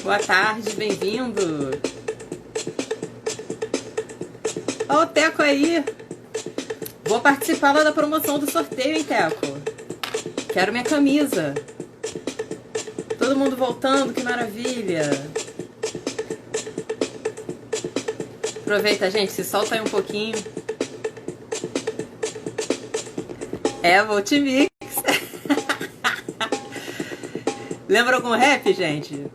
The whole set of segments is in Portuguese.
Boa tarde, bem-vindo. Ó, o Teco aí. Vou participar lá da promoção do sorteio, hein, Teco? Quero minha camisa. Todo mundo voltando, que maravilha. Aproveita, gente, se solta aí um pouquinho. Multimix. Lembra algum rap, gente?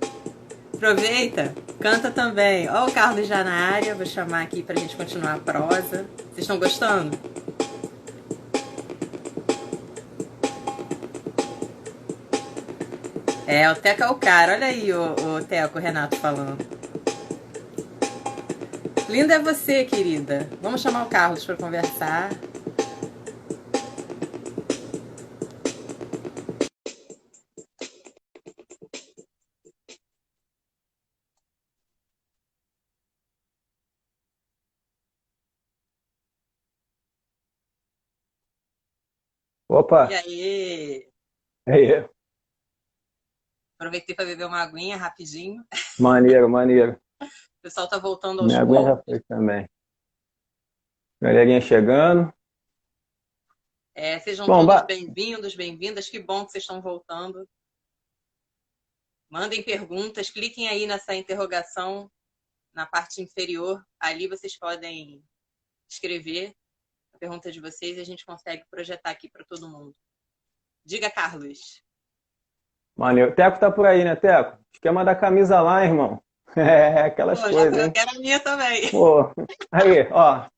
Aproveita, canta também. Ó, o Carlos já na área, vou chamar aqui pra gente continuar a prosa. Vocês estão gostando? O Teco é o cara. Olha aí o Teco, o Renato falando. Linda é você, querida. Vamos chamar o Carlos para conversar. E Opa, aí? aí, Aproveitei para beber uma aguinha rapidinho. maneiro, maneiro. O pessoal tá voltando aos Minha aguinha já poucos. foi também. Galerinha chegando. Sejam Bom, todos bem-vindos, bem-vindas. Que bom que vocês estão voltando. Mandem perguntas, cliquem aí nessa interrogação na parte inferior. Ali vocês podem escrever a pergunta de vocês e a gente consegue projetar aqui para todo mundo. Diga, Carlos. maneiro. Teco tá por aí, né, Teco? Esquema da camisa lá, irmão. É, aquelas Pô, já coisas, eu hein? quero a minha também. Pô, aí, ó.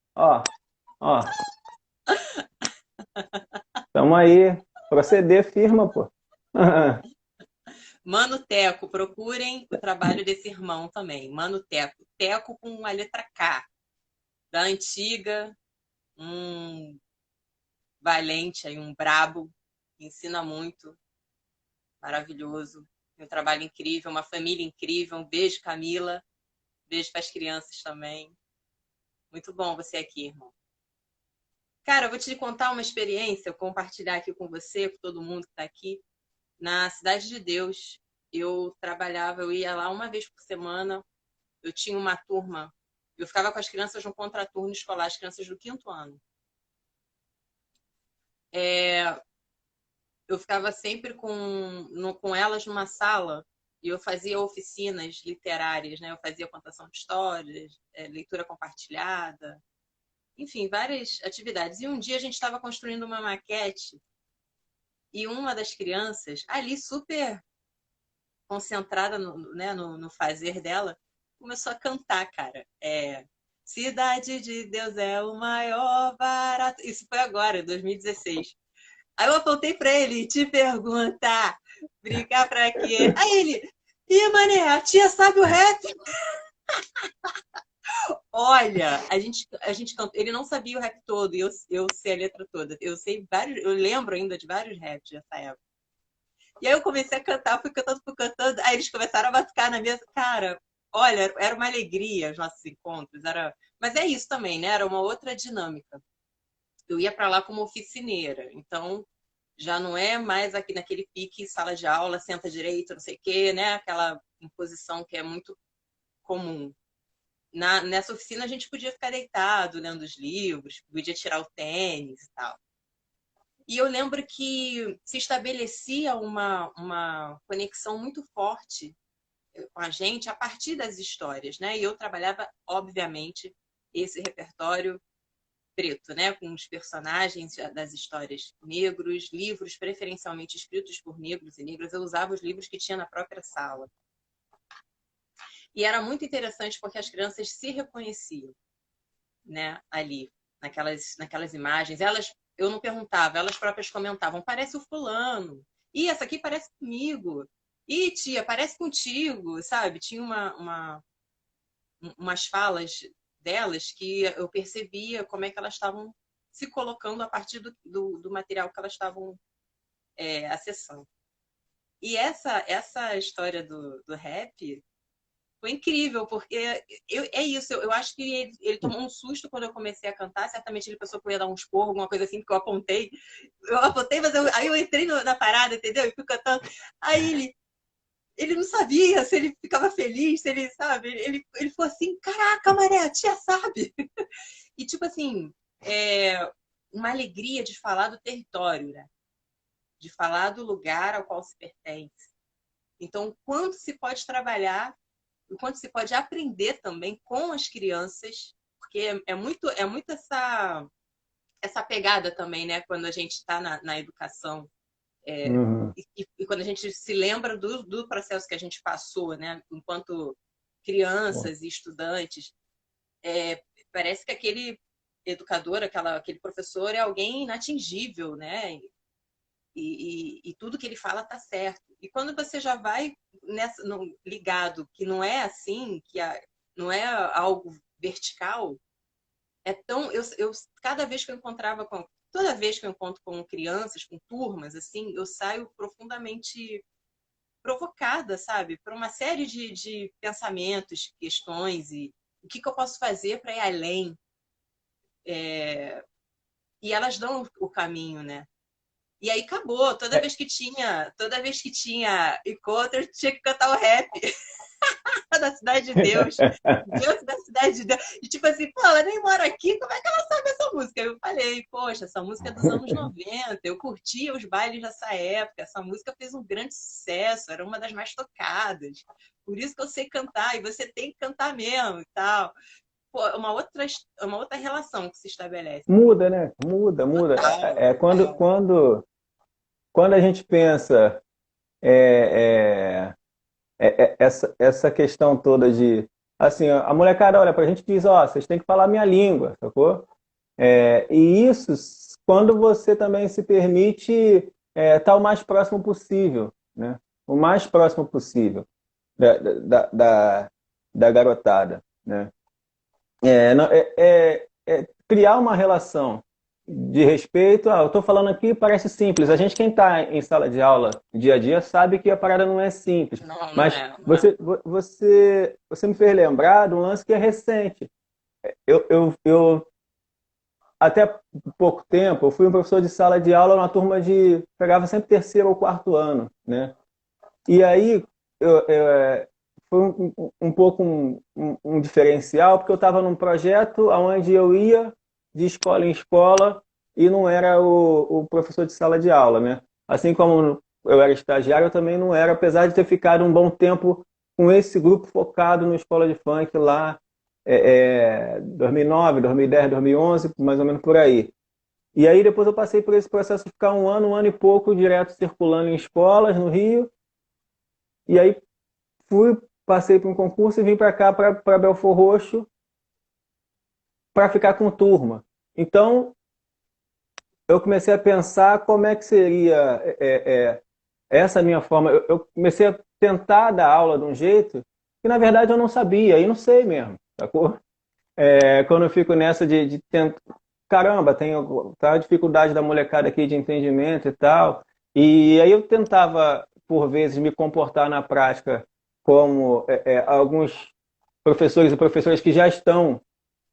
Tamo aí. Proceder firma, pô. Mano Teco, procurem o trabalho desse irmão também. Mano Teco. Teco com uma letra K. Da antiga, um valente aí, um brabo. Ensina muito. Maravilhoso. Um trabalho incrível, uma família incrível. Um beijo, Camila. Beijo para as crianças também. Muito bom você aqui, irmão. Cara, eu vou te contar uma experiência, eu compartilhar aqui com você, com todo mundo que está aqui. Na Cidade de Deus, eu ia lá uma vez por semana. Eu tinha uma turma, eu ficava com as crianças no contraturno escolar, as crianças do quinto ano. Eu ficava sempre com elas numa sala e eu fazia oficinas literárias, né? Eu fazia contação de histórias, leitura compartilhada, enfim, várias atividades. E um dia a gente estava construindo uma maquete e uma das crianças, ali super concentrada né, no fazer dela, começou a cantar, cara. Cidade de Deus é o maior barato. Isso foi agora, 2016. Aí eu apontei pra ele, te perguntar, brincar pra quê? Aí ele, ih, mané, a tia sabe o rap? Olha, a gente cantou, ele não sabia o rap todo, e eu sei a letra toda. Eu sei vários, eu lembro ainda de vários raps dessa época. E aí eu comecei a cantar, fui cantando, aí eles começaram a batucar na mesa. Cara, olha, era uma alegria os nossos encontros, mas é isso também, né? Era uma outra dinâmica. Eu ia para lá como oficineira, então já não é mais aqui naquele pique sala de aula, senta direito, não sei o quê, né? Aquela imposição que é muito comum. Nessa oficina a gente podia ficar deitado, lendo os livros, podia tirar o tênis e tal. E eu lembro que se estabelecia uma conexão muito forte com a gente a partir das histórias, né? E eu trabalhava, obviamente, esse repertório preto, né? Com os personagens das histórias negros, livros preferencialmente escritos por negros e negras. Eu usava os livros que tinha na própria sala. E era muito interessante porque as crianças se reconheciam, né? Ali, naquelas imagens. Eu não perguntava, elas próprias comentavam, parece o fulano. E essa aqui parece comigo. E tia, parece contigo, sabe? Tinha umas falas delas que eu percebia como é que elas estavam se colocando a partir do material que elas estavam acessando. E essa história do rap foi incrível, porque é isso, eu acho que ele tomou um susto quando eu comecei a cantar, certamente ele pensou que eu ia dar um esporro, alguma coisa assim, porque eu apontei, mas aí eu entrei na parada, entendeu? E fui cantando. Aí ele, ele não sabia se ele ficava feliz, se ele, sabe? Ele falou assim, caraca, mané, a tia sabe. E, tipo assim, uma alegria de falar do território, né? De falar do lugar ao qual se pertence. Então, o quanto se pode trabalhar, o quanto se pode aprender também com as crianças, porque é muito essa pegada também, né? Quando a gente está na educação, Uhum. e quando a gente se lembra do processo que a gente passou, né? Enquanto Pô. crianças e estudantes, parece que aquele educador, aquele professor é alguém inatingível, né? E tudo que ele fala tá certo. E quando você já vai ligado que não é assim, não é algo vertical, é tão. Cada vez que eu encontrava com. Toda vez que eu encontro com crianças, com turmas, assim, eu saio profundamente provocada, sabe? Por uma série de pensamentos, questões, e o que eu posso fazer para ir além. E elas dão o caminho, né? E aí acabou. É, Toda vez que tinha encontro, tinha que cantar o rap da Cidade de Deus. Deus da Cidade de Deus. E tipo assim, pô, ela nem mora aqui, como é que ela sabe essa música? Eu falei, poxa, essa música é dos anos 90, eu curtia os bailes dessa época, essa música fez um grande sucesso, era uma das mais tocadas. Por isso que eu sei cantar, e você tem que cantar mesmo e tal. Pô, uma outra relação que se estabelece. muda, né? Muda, muda. Total, Quando, total. quando a gente pensa é, essa questão toda de. Assim, a molecada olha pra gente e diz: Ó, vocês têm que falar a minha língua, sacou? E isso, quando você também se permite estar o mais próximo possível, né? O mais próximo possível da garotada, né? Criar uma relação de respeito. Eu estou falando aqui, parece simples. A gente, quem está em sala de aula dia a dia, sabe que a parada não é simples. Não, não Mas é, não é. você me fez lembrar de um lance que é recente. Eu até pouco tempo, eu fui um professor de sala de aula numa turma pegava sempre terceiro ou quarto ano, né? E aí, foi um pouco um diferencial, porque eu estava num projeto onde eu ia de escola em escola e não era o professor de sala de aula, né? Assim como eu era estagiário, eu também não era, apesar de ter ficado um bom tempo com esse grupo focado no Escola de Funk lá, 2009, 2010, 2011, mais ou menos por aí. E aí depois eu passei por esse processo de ficar um ano e pouco direto circulando em escolas no Rio, e aí passei por um concurso e vim para cá, para Belford Roxo, para ficar com turma. Então, eu comecei a pensar como é que seria essa minha forma. Eu comecei a tentar dar aula de um jeito que, na verdade, eu não sabia, e não sei mesmo, sacou? Quando eu fico nessa de tentar. Caramba, tem tá a dificuldade da molecada aqui de entendimento e tal. E aí eu tentava, por vezes, me comportar na prática como alguns professores e professoras que já estão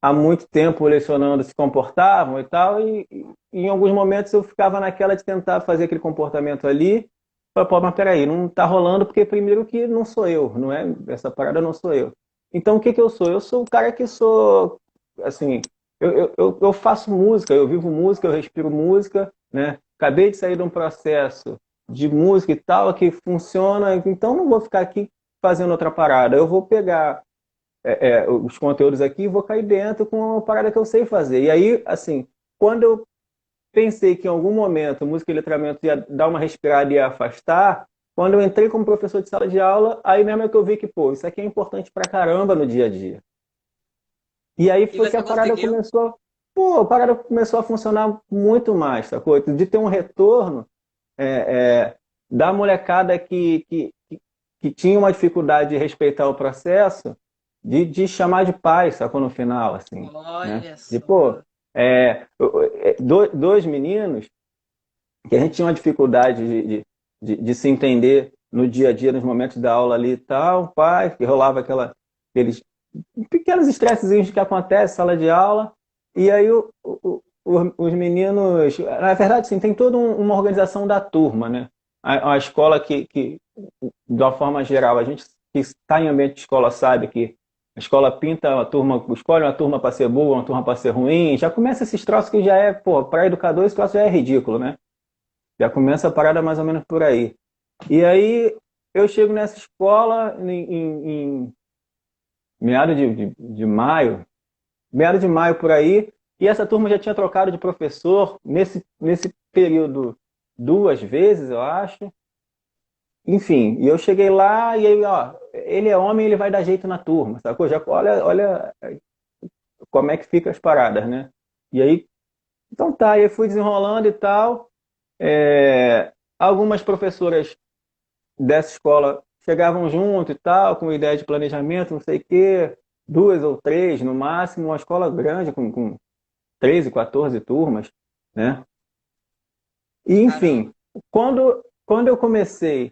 há muito tempo lecionando se comportavam e tal, e em alguns momentos eu ficava naquela de tentar fazer aquele comportamento ali. Falei, pô, mas peraí, não está rolando porque primeiro que não sou eu, não é? Essa parada não sou eu. Então o que que eu sou? Eu sou o cara que sou, assim, eu faço música, eu vivo música, eu respiro música, né? Acabei de sair de um processo de música e tal que funciona, então não vou ficar aqui fazendo outra parada. Eu vou pegar os conteúdos aqui e vou cair dentro com uma parada que eu sei fazer. E aí, assim, quando eu pensei que em algum momento música e letramento ia dar uma respirada e ia afastar, quando eu entrei como professor de sala de aula, aí mesmo é que eu vi que, pô, isso aqui é importante pra caramba no dia a dia. E aí E foi que você a parada conseguiu? começou, pô, a parada começou a funcionar muito mais, sacou? De ter um retorno é, da molecada que tinha uma dificuldade de respeitar o processo, de chamar de pai, sacou? No final, assim, né? Olha De, pô, só. dois meninos que a gente tinha uma dificuldade de se entender no dia a dia, nos momentos da aula ali e tal, pai, que rolava aqueles pequenos estressezinhos que acontecem sala de aula, e aí os meninos, na verdade, sim, tem toda uma organização da turma, né? a escola de uma forma geral, a gente que está em ambiente de escola sabe que a escola pinta uma turma, escolhe uma turma para ser boa, uma turma para ser ruim, já começa esses troços que já é, pô, para educador esse troço já é ridículo, né? Já começa a parada mais ou menos por aí. E aí eu chego nessa escola em meados meados de maio por aí, e essa turma já tinha trocado de professor nesse período 2 vezes, eu acho. Enfim, e eu cheguei lá e aí, ó, ele é homem, ele vai dar jeito na turma, sacou? Já, olha como é que fica as paradas, né? E aí, então tá, aí eu fui desenrolando e tal. Algumas professoras dessa escola chegavam junto e tal, com ideia de planejamento, não sei o quê, 2 ou 3 no máximo, uma escola grande com 13, 14 turmas, né? E, Caramba. enfim, quando eu comecei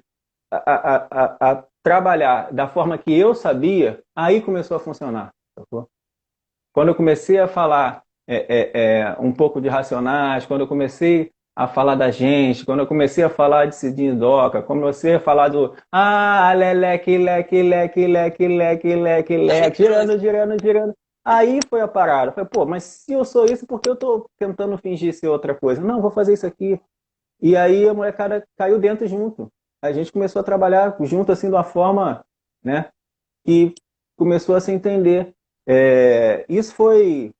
a trabalhar da forma que eu sabia, aí começou a funcionar. Sacou? Quando eu comecei a falar um pouco de Racionais, quando eu comecei a falar da gente, quando eu comecei a falar de Cidinho Doca, comecei a falar do leleque, leque, leque, leque, leque, leque, Aí leque, virou girando, assim. girando, girando. Aí foi a parada. Falei, pô, mas se eu sou isso, por que eu tô tentando fingir ser outra coisa? Não, vou fazer isso aqui. E aí a molecada caiu dentro junto. A gente começou a trabalhar junto assim de uma forma, né, que começou a se entender. Isso foi,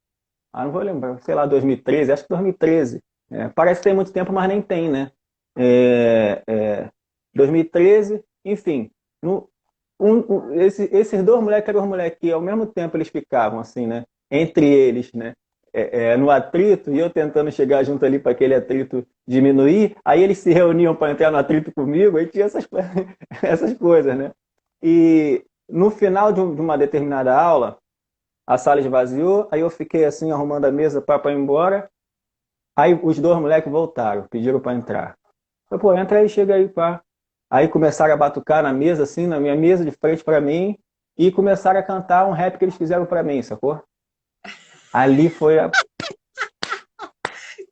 não vou lembrar, sei lá, 2013, acho que 2013. Parece que tem muito tempo, mas nem tem, né? É, é, 2013, enfim. Esses dois moleques eram os moleques que ao mesmo tempo eles ficavam assim, né? Entre eles, né? No atrito, e eu tentando chegar junto ali para aquele atrito diminuir, aí eles se reuniam para entrar no atrito comigo, aí tinha essas coisas, né? E no final de uma determinada aula, a sala esvaziou, aí eu fiquei assim arrumando a mesa para ir embora, aí os dois moleques voltaram, pediram para entrar. Eu, pô, entra aí, chega aí, pá. Aí começaram a batucar na mesa, assim, na minha mesa, de frente para mim, e começaram a cantar um rap que eles fizeram para mim, sacou? Ali foi a...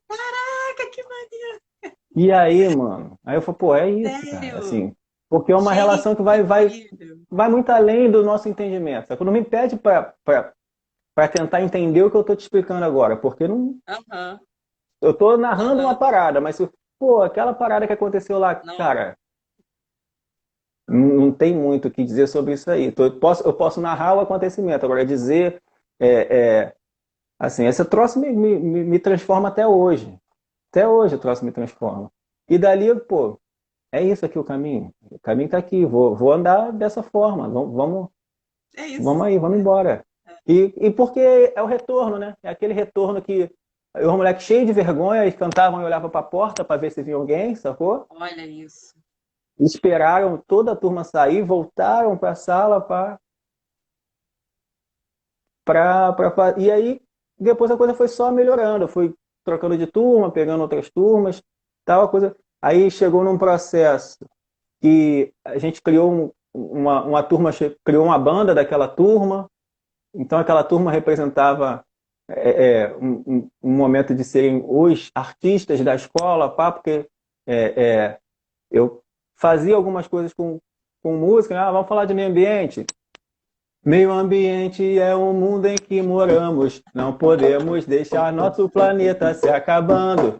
Caraca, que maneiro. E aí, mano? Aí eu falei, pô, é isso, cara, Sério? assim, porque é uma Gente, relação que que incrível. vai muito além do nosso entendimento, sacou? Não me pede para tentar entender o que eu tô te explicando agora, porque não, Aham, eu tô narrando uma aham. parada, mas, pô, aquela parada que aconteceu lá, Não, cara, não tem muito o que dizer sobre isso aí. Eu posso narrar o acontecimento, agora dizer, assim, esse troço me transforma até hoje. Até hoje o troço me transforma. E dali, pô, é isso aqui o caminho. O caminho está aqui, vou andar dessa forma. é Vamos isso. aí, vamos embora. E porque é o retorno, né? É aquele retorno que os moleques cheios de vergonha, eles cantavam e olhavam para a porta para ver se vinha alguém, sacou? Olha isso. Esperaram toda a turma sair, voltaram para a sala e aí depois a coisa foi só melhorando. Eu fui trocando de turma, pegando outras turmas, tal, a coisa. Aí chegou num processo que a gente criou uma turma, criou uma banda daquela turma, então aquela turma representava um momento de serem os artistas da escola, pá, porque eu fazia algumas coisas com música, né? Vamos falar de meio ambiente. Meio ambiente é o mundo em que moramos, não podemos deixar nosso planeta se acabando.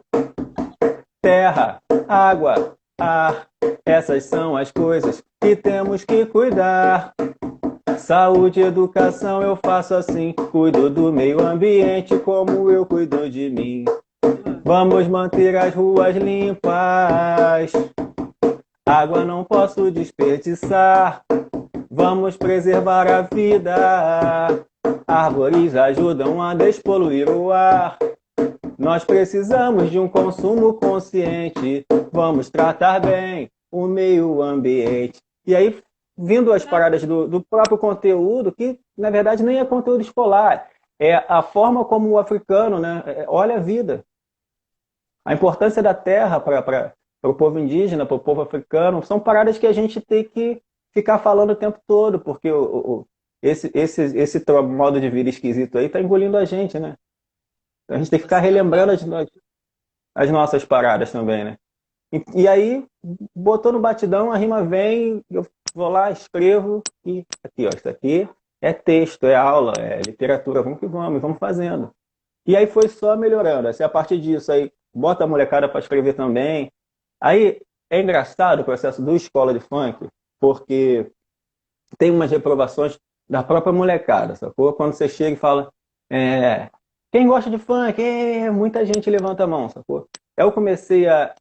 Terra, água, ar, essas são as coisas que temos que cuidar. Saúde e educação eu faço assim, cuido do meio ambiente como eu cuido de mim. Vamos manter as ruas limpas, água não posso desperdiçar. Vamos preservar a vida, árvores ajudam a despoluir o ar. Nós precisamos de um consumo consciente, vamos tratar bem o meio ambiente. E aí, vindo as paradas do próprio conteúdo, que na verdade nem é conteúdo escolar, é a forma como o africano, né, olha a vida. A importância da terra para o povo indígena, para o povo africano, são paradas que a gente tem que ficar falando o tempo todo, porque esse modo de vida esquisito aí está engolindo a gente, né? Então a gente tem que ficar Você não relembrando tá. as nossas paradas também, né? E aí, botou no batidão, a rima vem, eu vou lá, escrevo, e aqui, ó, isso aqui é texto, é aula, é literatura, vamos que vamos fazendo. E aí foi só melhorando. Assim, a partir disso, aí bota a molecada para escrever também. Aí é engraçado o processo do escola de funk, porque tem umas reprovações da própria molecada, sacou? Quando você chega e fala, é, quem gosta de funk? Muita gente levanta a mão, sacou? Eu comecei a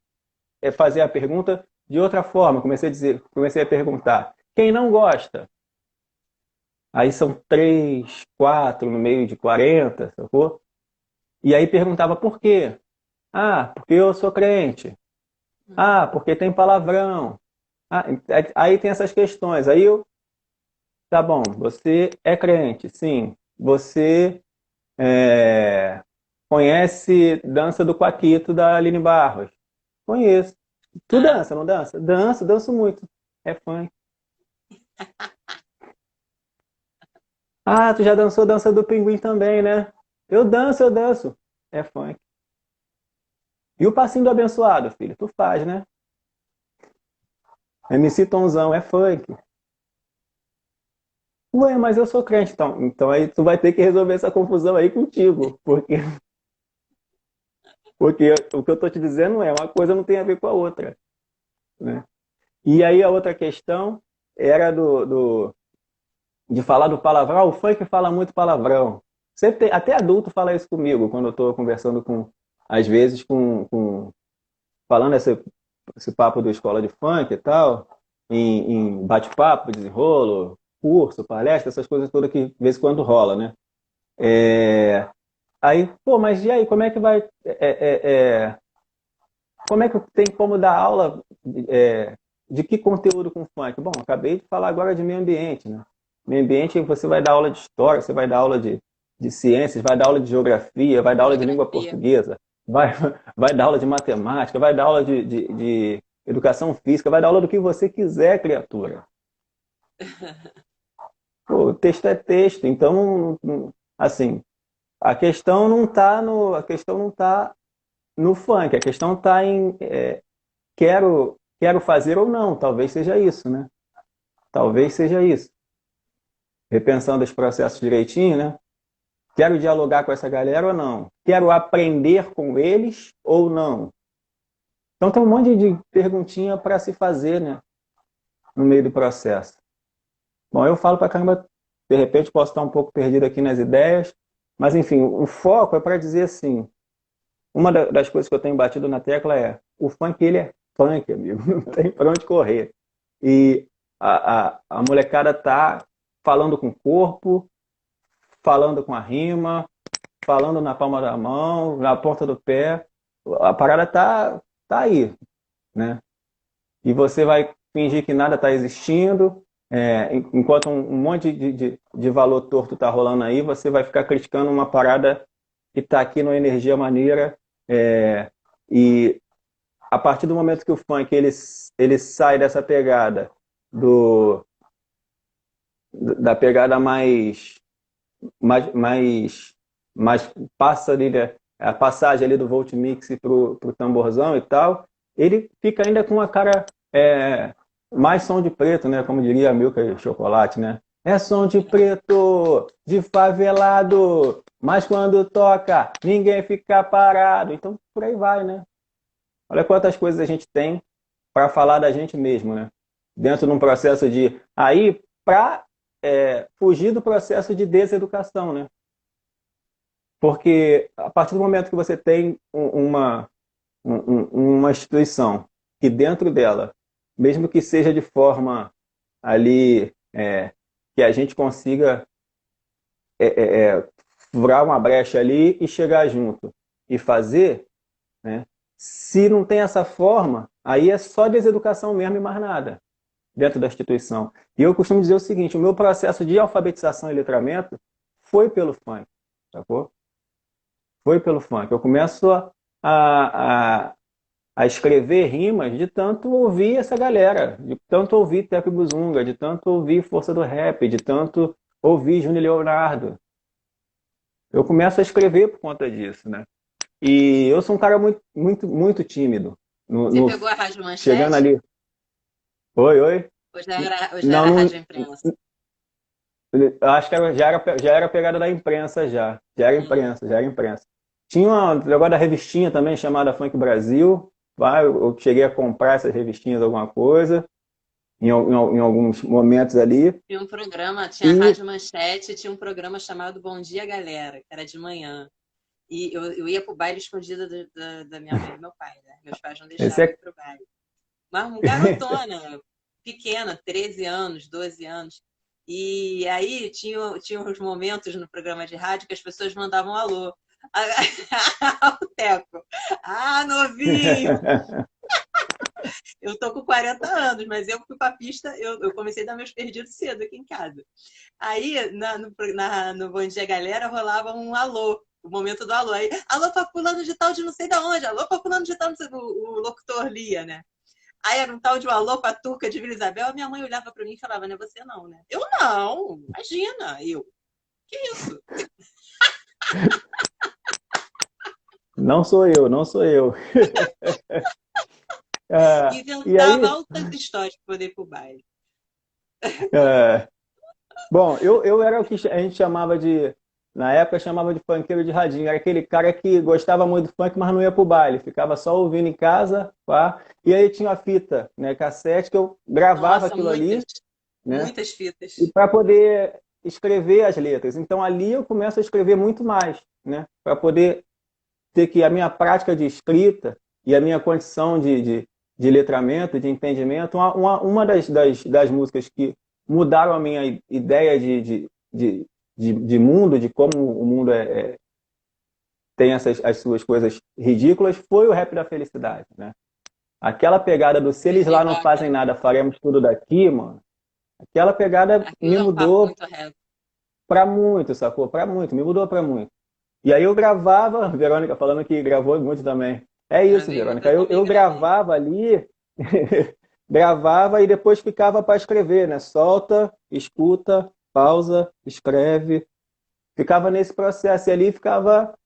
fazer a pergunta de outra forma, comecei a perguntar, quem não gosta? Aí são 3, 4 no meio de 40, sacou? E aí perguntava por quê? Ah, porque eu sou crente. Ah, porque tem palavrão. Ah, aí tem essas questões. Aí eu, tá bom, você é crente, sim. Você é, conhece dança do Quaquito da Aline Barros? Conheço. Tu Ah, dança, não dança? Danço, danço muito. É funk. Ah, tu já dançou dança do pinguim também, né? Eu danço, eu danço. É funk. E o passinho do abençoado, filho? Tu faz, né? MC Tonzão, é funk. Ué, mas eu sou crente, então. Então aí tu vai ter que resolver essa confusão aí contigo. Porque o que eu tô te dizendo é uma coisa não tem a ver com a outra, né? E aí a outra questão era de falar do palavrão. Ah, o funk fala muito palavrão. Até adulto fala isso comigo, quando eu estou conversando às vezes, falando esse papo do escola de funk e tal, em bate-papo, desenrolo, curso, palestra, essas coisas todas que de vez em quando rola, né? Aí, pô, mas e aí, como é que vai. Como é que tem como dar aula de que conteúdo com funk? Bom, acabei de falar agora de meio ambiente, né? Meio ambiente, você vai dar aula de história, você vai dar aula de ciências, vai dar aula de geografia, vai dar aula de língua geografia. portuguesa, vai, vai dar aula de matemática, vai dar aula de educação física, vai dar aula do que você quiser, criatura. Pô, texto é texto, então, assim, a questão não tá no funk, a questão está em quero fazer ou não, talvez seja isso, né? Talvez seja isso. Repensando os processos direitinho, né? Quero dialogar com essa galera ou não? Quero aprender com eles ou não? Então tem um monte de perguntinha para se fazer, né? No meio do processo. Bom, eu falo para caramba, de repente posso estar um pouco perdido aqui nas ideias, mas enfim, o foco é para dizer assim, uma das coisas que eu tenho batido na tecla é o funk, ele é funk, amigo, não tem para onde correr. E a molecada tá falando com o corpo, falando com a rima, falando na palma da mão, na ponta do pé. A parada tá aí, né? E você vai fingir que nada está existindo, enquanto um monte de valor torto está rolando aí, você vai ficar criticando uma parada que está aqui numa energia maneira. E a partir do momento que o funk ele sai dessa pegada do, da pegada mais, mais passa ali, né, a passagem ali do Voltmix pro tamborzão e tal, ele fica ainda com a cara mais som de preto, né? Como diria a Milka e Chocolate, né? É som de preto, de favelado, mas quando toca, ninguém fica parado. Então, por aí vai, né? Olha quantas coisas a gente tem para falar da gente mesmo, né? Dentro de um processo de... Aí, para fugir do processo de deseducação, né? Porque a partir do momento que você tem uma instituição que dentro dela, mesmo que seja de forma ali que a gente consiga furar uma brecha ali e chegar junto e fazer, né? Se não tem essa forma, aí é só deseducação mesmo e mais nada dentro da instituição. E eu costumo dizer o seguinte, o meu processo de alfabetização e letramento foi pelo funk, sacou? Foi pelo funk. Eu começo a, a escrever rimas de tanto ouvir essa galera, de tanto ouvir Teco Buzunga, de tanto ouvir Força do Rap, de tanto ouvir Júnior Leonardo. Eu começo a escrever por conta disso, né? E eu sou um cara muito, muito, muito tímido. no, Você no- pegou a Rádio chegando Manchete? ali. Oi, oi. Ou já Não, era a não, Rádio Imprensa? eu acho que já era a pegada da imprensa já. Já era Hum. imprensa, já era imprensa. Tinha um negócio da revistinha também chamada Funk Brasil. Vai, eu cheguei a comprar essas revistinhas, alguma coisa, em alguns momentos ali. Tinha um programa, tinha a E Rádio Manchete, tinha um programa chamado Bom Dia Galera, que era de manhã. E eu ia pro baile escondido da minha mãe e do meu pai, né? Meus pais não esse deixavam ir é. pro baile. Mas uma garotona, pequena, 13 anos, 12 anos. E aí tinha uns momentos no programa de rádio que as pessoas mandavam alô. O Teco. Ah, novinho! Eu tô com 40 anos, mas eu fui pra pista, eu comecei a dar meus perdidos cedo aqui em casa. Aí, no Bom Dia Galera, rolava um alô, o momento do alô. Aí, alô pra fulano de tal de não sei da onde, alô pra fulano de tal, não sei, o locutor lia, né? Aí era um tal de um alô pra Turca de Vila Isabel, a minha mãe olhava pra mim e falava, não é você não, né? Eu não, imagina, que isso? Não sou eu, não sou eu. Ah, e Inventava aí, altas histórias pra poder ir pro baile. é, bom, eu era o que a gente chamava de, na época chamava de funkeiro de radinho. Era aquele cara que gostava muito do funk, mas não ia pro baile, ficava só ouvindo em casa, pá. E aí tinha a fita, né, cassete, que eu gravava Nossa, aquilo ali, né, muitas e fitas. para poder escrever as letras. Então ali eu começo a escrever muito mais, né, para poder ter que a minha prática de escrita e a minha condição de letramento, de entendimento, uma das músicas que mudaram a minha ideia de mundo, de como o mundo tem as suas coisas ridículas, foi o Rap da Felicidade, né? Aquela pegada do se eles lá não Carioca, fazem né? nada, faremos tudo daqui, mano. Aquela pegada Aquilo me é um papo mudou muito reto. pra muito, sacou? Pra muito, me mudou pra muito. E aí eu gravava, Verônica falando que gravou muito também. É isso, Gravei muito, Verônica. eu Eu também gravei. gravava ali, gravava e depois ficava para escrever, né? Solta, escuta, pausa, escreve. Ficava nesse processo e ali ficava.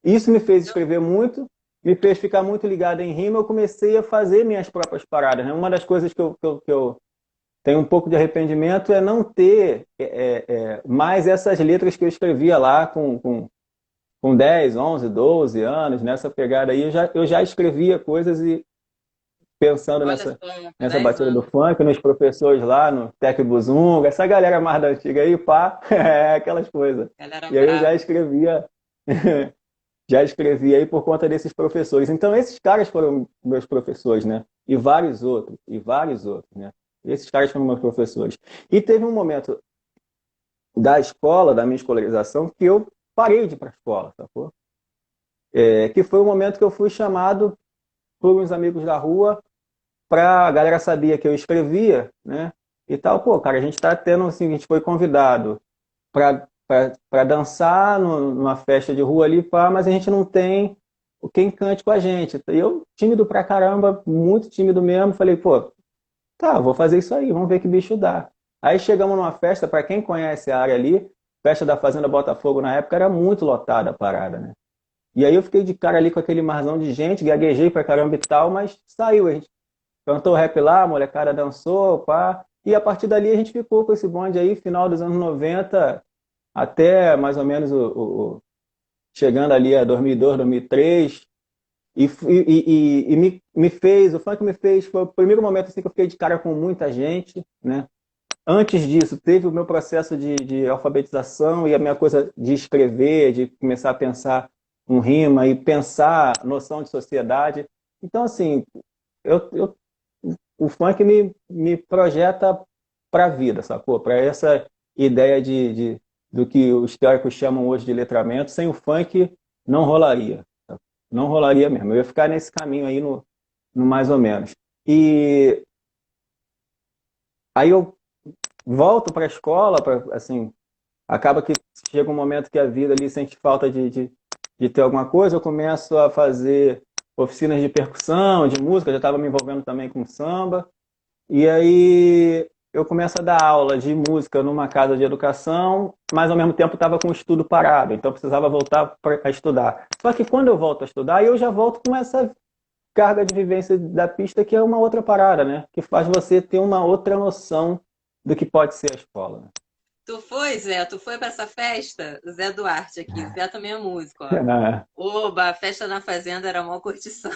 Isso me fez Eu, escrever muito, me fez ficar muito ligado em rima. Eu comecei a fazer minhas próprias paradas, né? Uma das coisas que eu tenho um pouco de arrependimento é não ter mais essas letras que eu escrevia lá com 10, 11, 12 anos, nessa pegada aí, eu já escrevia coisas e pensando olha nessa, só, com nessa 10 batida do anos. funk, nos professores lá, no Tec Buzunga, essa galera mais da antiga aí, pá, aquelas coisas. Ela era E aí eu brava. já escrevia aí por conta desses professores. Então esses caras foram meus professores, né? E vários outros, né? Esses caras foram meus professores. E teve um momento da escola, da minha escolarização, que eu parei de ir para a escola, sacou? Que foi o momento que eu fui chamado por uns amigos da rua para a galera sabia que eu escrevia, né? E tal, pô, cara, a gente tá tendo assim, a gente foi convidado para dançar numa festa de rua ali, pá, mas a gente não tem quem cante com a gente. E eu, tímido pra caramba, muito tímido mesmo, falei, pô, tá, vou fazer isso aí, vamos ver que bicho dá. Aí chegamos numa festa, para quem conhece a área ali, festa da Fazenda Botafogo na época era muito lotada a parada, né? E aí eu fiquei de cara ali com aquele marzão de gente, gaguejei pra caramba e tal, mas saiu, a gente cantou rap lá, a molecada dançou, pá. E a partir dali a gente ficou com esse bonde aí, final dos anos 90 até mais ou menos chegando ali a 2002, 2003. Me fez, o funk me fez, foi o primeiro momento assim que eu fiquei de cara com muita gente, né? Antes disso, teve o meu processo de alfabetização e a minha coisa de escrever, de começar a pensar um rima e pensar noção de sociedade. Então, assim, eu o funk me projeta para a vida, sacou? Para essa ideia do que os teóricos chamam hoje de letramento. Sem o funk, não rolaria. Não rolaria mesmo. Eu ia ficar nesse caminho aí no mais ou menos. E aí eu volto para a escola, assim, acaba que chega um momento que a vida ali sente falta de ter alguma coisa, eu começo a fazer oficinas de percussão, de música, já estava me envolvendo também com samba, e aí eu começo a dar aula de música numa casa de educação, mas ao mesmo tempo estava com o estudo parado, então eu precisava voltar a estudar. Só que quando eu volto a estudar, eu já volto com carga de vivência da pista, que é uma outra parada, né? Que faz você ter uma outra noção do que pode ser a escola, né? Tu foi, Zé? Tu foi pra essa festa? O Zé Duarte aqui. Zé também é músico, ó. Ah, Oba, a festa na fazenda era mó curtição.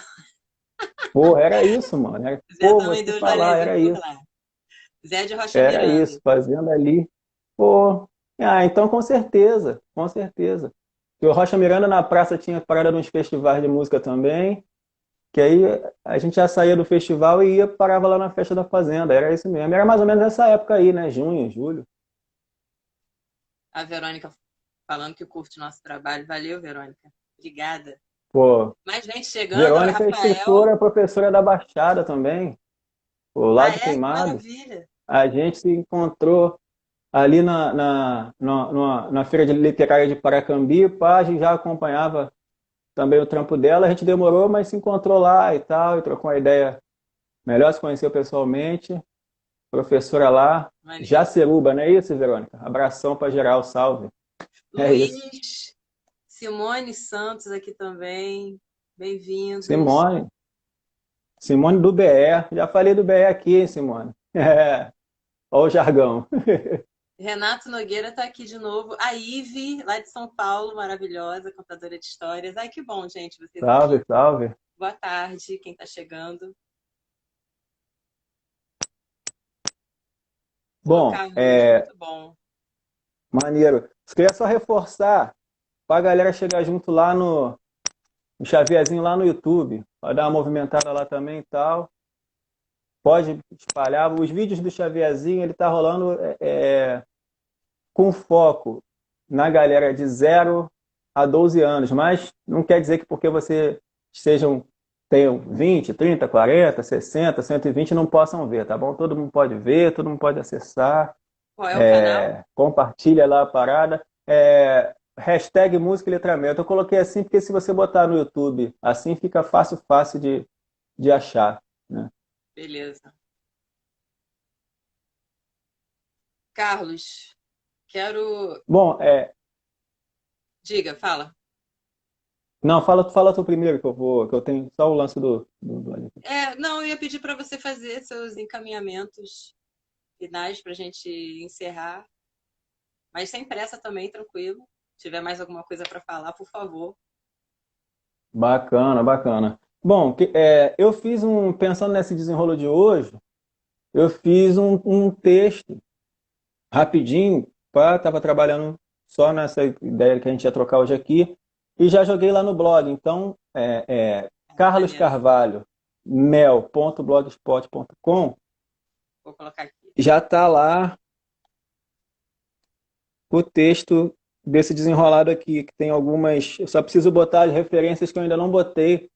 pô, era isso, mano. Zé Pô, também você deu os falar, rolezinhos era por isso. lá. Zé de Rocha Era Miranda. isso, fazendo ali. Pô, então com certeza, com certeza. E o Rocha Miranda na praça tinha parada nos festivais de música também, que aí a gente já saía do festival e ia parava lá na festa da fazenda, era isso mesmo. Era mais ou menos essa época aí, né? Junho, julho. A Verônica falando que curte nosso trabalho. Valeu, Verônica. Obrigada. Pô, Mais gente chegando, ó, Verônica é Rafael. escritora, professora da Baixada também, o Ah, Lado é? Que Queimado. maravilha. A gente se encontrou ali na Feira de Literária de Paracambi, pá, a gente já acompanhava também o trampo dela, a gente demorou, mas se encontrou lá e tal, e trocou uma ideia melhor, se conheceu pessoalmente, professora lá, Maneiro. Jaceruba, não é isso, Verônica? Abração para geral, salve. É isso. Luiz, Simone Santos aqui também. Bem-vindos. Simone, Simone do BE, já falei do BE aqui, hein, Simone? É, olha o jargão. Renato Nogueira está aqui de novo. A Ive, lá de São Paulo, maravilhosa, contadora de histórias. Ai, que bom, gente, vocês aqui. Salve, salve. Boa tarde, quem está chegando. Pô, Bom, Carlos, muito bom. maneiro. Só queria só reforçar para a galera chegar junto lá no Xavierzinho lá no YouTube, para dar uma movimentada lá também e tal. Pode espalhar. Os vídeos do Xavierzinho, ele tá rolando com foco na galera de 0 a 12 anos, mas não quer dizer que porque você sejam tenham 20, 30, 40, 60, 120 não possam ver, tá bom? Todo mundo pode ver, todo mundo pode acessar, Qual é o canal? compartilha lá a parada. Hashtag música e letramento. Eu coloquei assim porque se você botar no YouTube, assim fica fácil, fácil de achar, né? Beleza. Carlos, quero. Bom, Diga, fala. não, fala tu primeiro que eu tenho só o lance do. Não, eu ia pedir para você fazer seus encaminhamentos finais para a gente encerrar, mas sem pressa também, tranquilo. Se tiver mais alguma coisa para falar, por favor. Bacana, bacana. Bom, eu fiz pensando nesse desenrolo de hoje, eu fiz um texto rapidinho, estava trabalhando só nessa ideia que a gente ia trocar hoje aqui, e já joguei lá no blog. Então, Carlos Maneiro. Carvalho, mel.blogspot.com, Vou colocar aqui. já está lá o texto desse desenrolado aqui, que tem algumas. Eu só preciso botar as referências que eu ainda não botei,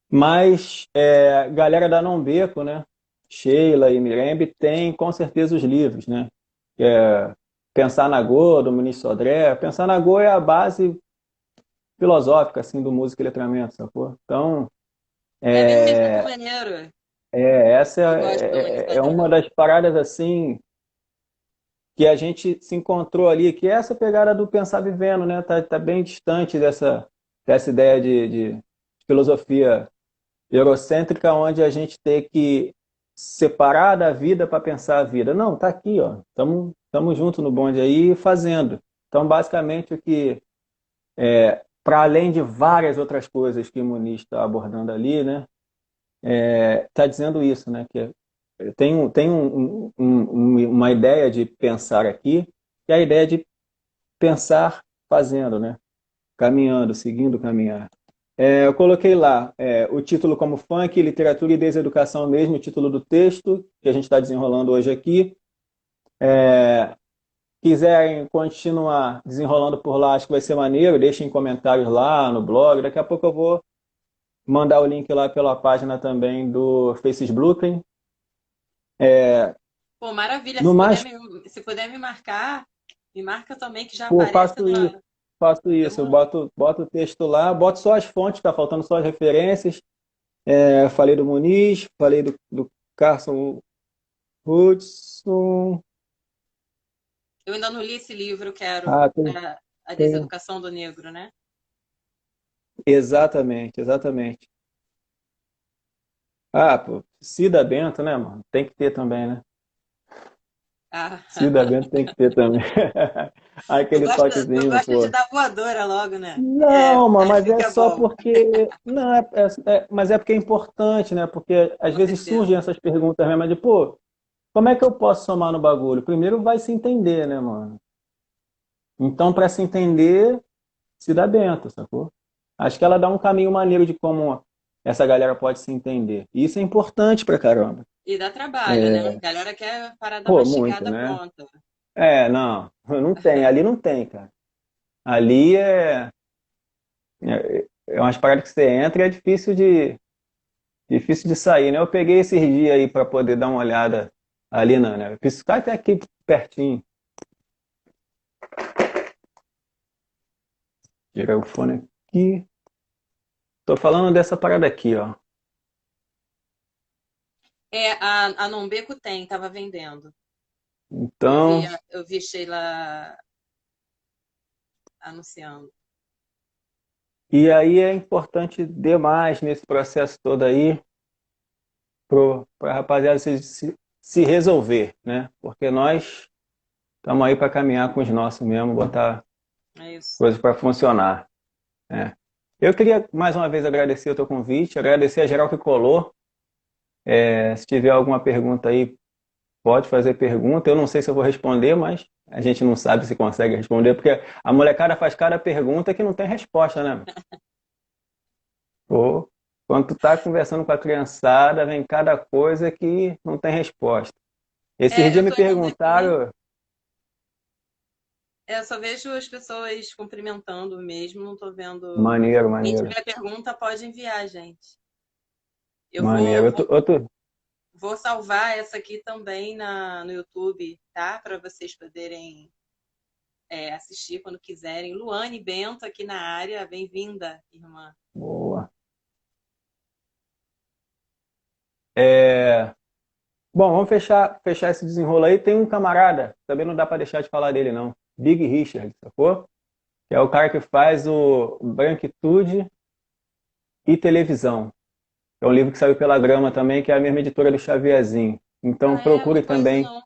mas galera da Não Beco, né? Sheila e Mirembe tem com certeza os livros, né? Pensar na Go, do Muniz Sodré. Pensar na Go é a base filosófica assim do música e letramento, sacou? Então, É mesmo, que maneiro. essa Eu gosto do Muniz é Sodré. uma das paradas assim que a gente se encontrou ali, que é essa pegada do pensar vivendo, né? Tá bem distante dessa ideia de filosofia eurocêntrica, onde a gente tem que separar da vida para pensar a vida. Não, tá aqui, ó. Estamos juntos no bonde aí fazendo. Então, basicamente, o que para além de várias outras coisas que o Muniz está abordando ali, né, está dizendo isso, né, que uma ideia de pensar aqui, que é a ideia de pensar fazendo, né, caminhando, seguindo caminhar. Eu coloquei lá o título como funk, literatura e deseducação mesmo, o título do texto que a gente está desenrolando hoje aqui. Quiserem continuar desenrolando por lá, acho que vai ser maneiro, deixem comentários lá no blog. Daqui a pouco eu vou mandar o link lá pela página também do Facebook. Pô, maravilha. No mais, Se puder me marcar, me marca também que já pô, aparece na. faço isso. Eu Demorou. boto o texto lá, boto só as fontes, tá faltando só as referências. Falei do Muniz, falei do Carson Hudson. Eu ainda não li esse livro, quero. Ah, A tem. Deseducação do Negro, né? Exatamente, exatamente. Ah, pô, Cida Bento, né, mano? Tem que ter também, né? Ah, Cida Bento tem que ter também. Aquele tu toquezinho, gosta de pô. dar voadora logo, né? É, Não, mano, acho mas é que é só bom, porque. Não, mas é porque é importante, né? Porque às com vezes surgem certeza. essas perguntas mesmo, de, pô, como é que eu posso somar no bagulho? Primeiro vai se entender, né, mano? Então, para se entender, Cida Bento, sacou? Acho que ela dá um caminho maneiro de como essa galera pode se entender. E isso é importante pra caramba. E dá trabalho, né? É, A galera quer parada pô, muito, mastigada né? pronta. Não, não tem, ali não tem, cara. Ali é umas paradas que você entra e é difícil de sair, né? Eu peguei esses dias aí para poder dar uma olhada ali, né? Eu fiz ficar até aqui pertinho. Tirar o fone aqui. Tô falando dessa parada aqui, ó. É, a Nombeco tem, tava vendendo. Então, Eu vi Sheila anunciando. e aí é importante demais nesse processo todo aí para a rapaziada se resolver, né? Porque nós estamos aí para caminhar com os nossos mesmo, botar É isso. coisas para funcionar, né? Eu queria mais uma vez agradecer o teu convite, agradecer a geral que colou. Se tiver alguma pergunta aí, pode fazer pergunta. Eu não sei se eu vou responder, mas a gente não sabe se consegue responder, porque a molecada faz cada pergunta que não tem resposta, né? Pô, quando tu tá conversando com a criançada, vem cada coisa que não tem resposta. Esses É, dias eu me tô olhando aqui, perguntaram, eu só vejo as pessoas cumprimentando mesmo, não tô vendo. maneiro, Quem maneiro, tiver pergunta pode enviar, gente. Eu maneiro. vou salvar essa aqui também no YouTube, tá? Para vocês poderem assistir quando quiserem. Luane Bento aqui na área, bem-vinda, irmã. Boa. É, bom, vamos fechar esse desenrolo aí. Tem um camarada, também não dá para deixar de falar dele, não. Big Richard, sacou? Que é o cara que faz o Branquitude e Televisão. É um livro que saiu pela Grama também, que é a mesma editora do Xavierzinho. Então Ah, é? procure Não conheço, também, não.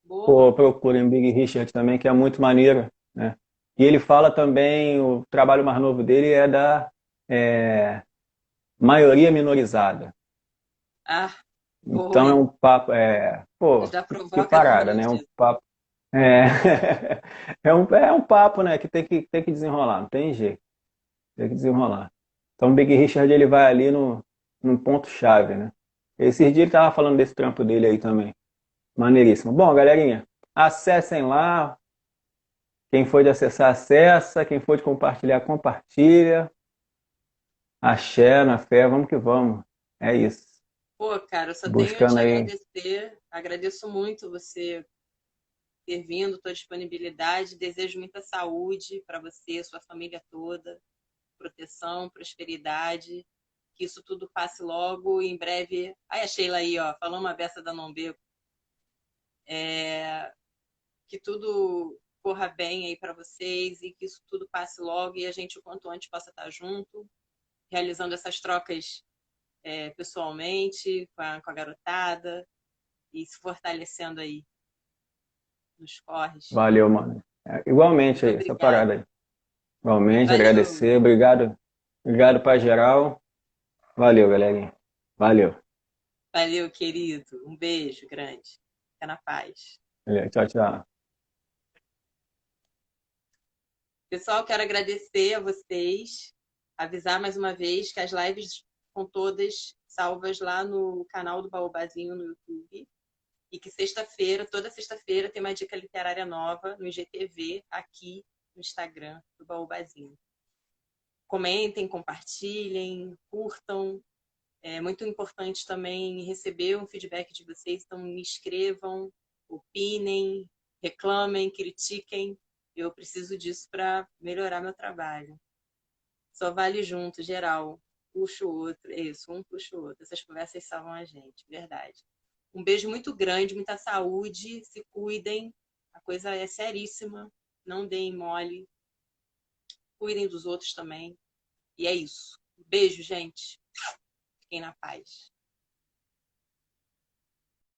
Boa. pô, procurem Big Richard também, que é muito maneiro, né? E ele fala também, o trabalho mais novo dele é da é, maioria minorizada. Ah, boa, Então é hein? um papo, pô, Já que provoca no parada, né? É um diminutivo. papo, é, é um papo, né? Que tem que desenrolar, não tem jeito, tem que desenrolar. Então o Big Richard ele vai ali no ponto-chave, né? Esses dias ele tava falando desse trampo dele aí também. Maneiríssimo. Bom, galerinha, acessem lá. Quem for de acessar, acessa. Quem for de compartilhar, compartilha. Axé, na fé, vamos que vamos. É isso. Pô, cara, eu só tenho a te Buscando aí. agradecer. Agradeço muito você ter vindo, tua disponibilidade. Desejo muita saúde para você, sua família toda, proteção, prosperidade. Que isso tudo passe logo e em breve. Ai, a Sheila aí, ó, falou uma beça da Nombeco. Que tudo corra bem aí para vocês e que isso tudo passe logo e a gente o quanto antes possa estar junto, realizando essas trocas pessoalmente com a garotada e se fortalecendo aí nos corres. Valeu, mano. Igualmente Muito aí, essa parada obrigada. aí. Igualmente, Valeu, agradecer. Obrigado. Obrigado pra geral. Valeu, galerinha. Valeu. valeu, querido. Um beijo grande. Fica na paz. Valeu. Tchau, tchau. Pessoal, quero agradecer a vocês, avisar mais uma vez que as lives estão todas salvas lá no canal do Baobazinho no YouTube. E que sexta-feira, toda sexta-feira, tem uma dica literária nova no IGTV, aqui no Instagram do Baobazinho. Comentem, compartilhem, curtam. É muito importante também receber um feedback de vocês, então me escrevam, opinem, reclamem, critiquem. Eu preciso disso para melhorar meu trabalho. Só vale junto, geral. Puxa o outro, é isso, um puxa o outro. Essas conversas salvam a gente, verdade. Um beijo muito grande, muita saúde, se cuidem. A coisa é seríssima, não deem mole, cuidem dos outros também. E é isso. Beijo, gente. Fiquem na paz.